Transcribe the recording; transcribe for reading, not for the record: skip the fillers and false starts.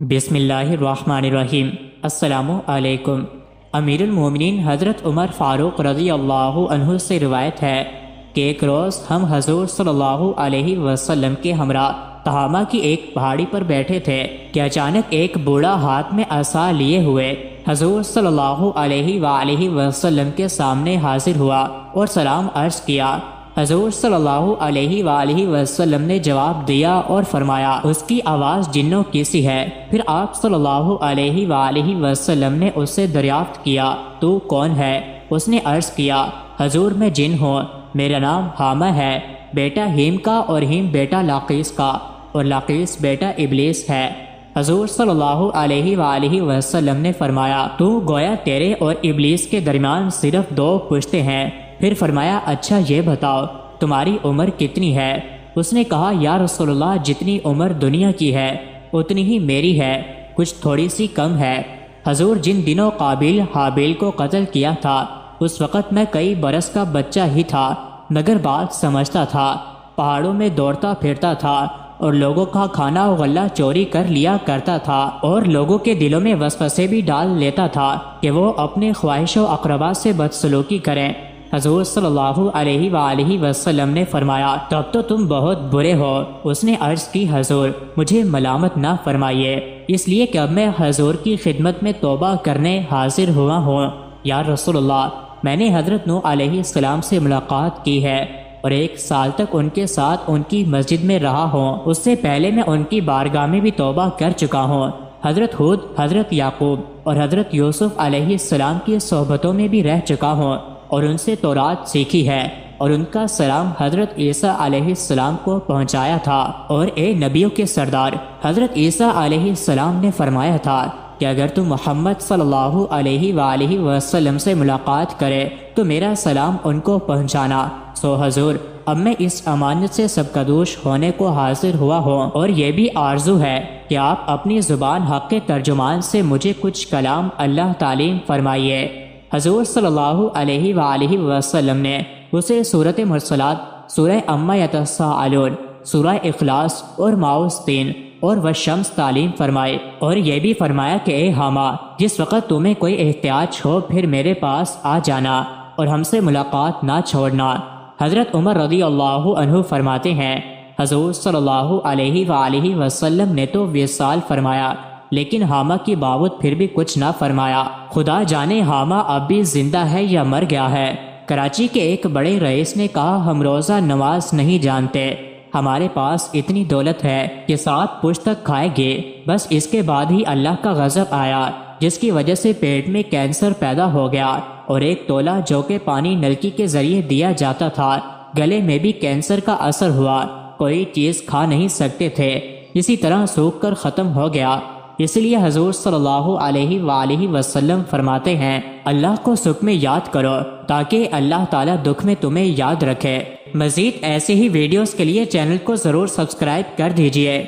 بسم اللہ الرحمن الرحیم۔ السلام علیکم۔ امیر المومنین حضرت عمر فاروق رضی اللہ عنہ سے روایت ہے کہ ایک روز ہم حضور صلی اللہ علیہ وسلم کے ہمراہ تہامہ کی ایک پہاڑی پر بیٹھے تھے کہ اچانک ایک بوڑھا ہاتھ میں عصا لیے ہوئے حضور صلی اللہ علیہ وآلہ وسلم کے سامنے حاضر ہوا اور سلام عرض کیا۔ حضور صلی اللہ علیہ وآلہ وسلم نے جواب دیا اور فرمایا اس کی آواز جنوں کی سی ہے۔ پھر آپ صلی اللہ علیہ وآلہ وسلم نے اس سے دریافت کیا تو کون ہے؟ اس نے عرض کیا حضور میں جن ہوں، میرا نام حامہ ہے، بیٹا ہیم کا، اور ہیم بیٹا لاقیس کا، اور لاقیس بیٹا ابلیس ہے۔ حضور صلی اللہ علیہ وآلہ وسلم نے فرمایا تو گویا تیرے اور ابلیس کے درمیان صرف 2 پشتے ہیں۔ پھر فرمایا اچھا یہ بتاؤ تمہاری عمر کتنی ہے؟ اس نے کہا یا رسول اللہ جتنی عمر دنیا کی ہے اتنی ہی میری ہے، کچھ تھوڑی سی کم ہے۔ حضور جن دنوں قابیل حابیل کو قتل کیا تھا اس وقت میں کئی برس کا بچہ ہی تھا، مگر بات سمجھتا تھا، پہاڑوں میں دوڑتا پھرتا تھا اور لوگوں کا کھانا و غلہ چوری کر لیا کرتا تھا، اور لوگوں کے دلوں میں وسوسے بھی ڈال لیتا تھا کہ وہ اپنے خواہش و اقربا سے بدسلوکی کریں۔ حضور صلی اللہ علیہ وآلہ وسلم نے فرمایا تب تو تم بہت برے ہو۔ اس نے عرض کی حضور مجھے ملامت نہ فرمائیے، اس لیے کہ اب میں حضور کی خدمت میں توبہ کرنے حاضر ہوا ہوں۔ یا رسول اللہ میں نے حضرت نوح علیہ السلام سے ملاقات کی ہے اور 1 سال تک ان کے ساتھ ان کی مسجد میں رہا ہوں، اس سے پہلے میں ان کی بارگاہ میں بھی توبہ کر چکا ہوں۔ حضرت ہود، حضرت یعقوب اور حضرت یوسف علیہ السلام کی صحبتوں میں بھی رہ چکا ہوں اور ان سے تورات سیکھی ہے، اور ان کا سلام حضرت عیسیٰ علیہ السلام کو پہنچایا تھا۔ اور اے نبیوں کے سردار، حضرت عیسیٰ علیہ السلام نے فرمایا تھا کہ اگر تم محمد صلی اللہ علیہ وآلہ وسلم سے ملاقات کرے تو میرا سلام ان کو پہنچانا۔ سو حضور اب میں اس امانت سے سبکدوش ہونے کو حاضر ہوا ہوں، اور یہ بھی آرزو ہے کہ آپ اپنی زبان حق کے ترجمان سے مجھے کچھ کلام اللہ تعلیم فرمائیے۔ حضور صلی اللہ علیہ وآلہ وسلم نے اسے سورۃ مرسلات، سورہ عما یتساءلون، سورہ اخلاص اور ماؤز 3 اور والشمس تعلیم فرمائے، اور یہ بھی فرمایا کہ اے حامہ جس وقت تمہیں کوئی احتیاج ہو پھر میرے پاس آ جانا اور ہم سے ملاقات نہ چھوڑنا۔ حضرت عمر رضی اللہ عنہ فرماتے ہیں حضور صلی اللہ علیہ وآلہ وسلم نے تو وصال فرمایا لیکن حامہ کی بابت پھر بھی کچھ نہ فرمایا۔ خدا جانے حامہ اب بھی زندہ ہے یا مر گیا ہے۔ کراچی کے ایک بڑے رئیس نے کہا ہم روزہ نماز نہیں جانتے، ہمارے پاس اتنی دولت ہے کہ 7 پشت تک کھائے گے، بس اس کے بعد ہی اللہ کا غضب آیا جس کی وجہ سے پیٹ میں کینسر پیدا ہو گیا، اور 1 تولہ جو کہ پانی نلکی کے ذریعے دیا جاتا تھا گلے میں بھی کینسر کا اثر ہوا، کوئی چیز کھا نہیں سکتے تھے، اسی طرح سوکھ کر ختم ہو گیا۔ اس لیے حضور صلی اللہ علیہ وآلہ وسلم فرماتے ہیں اللہ کو سکھ میں یاد کرو تاکہ اللہ تعالیٰ دکھ میں تمہیں یاد رکھے۔ مزید ایسے ہی ویڈیوز کے لیے چینل کو ضرور سبسکرائب کر دیجیے۔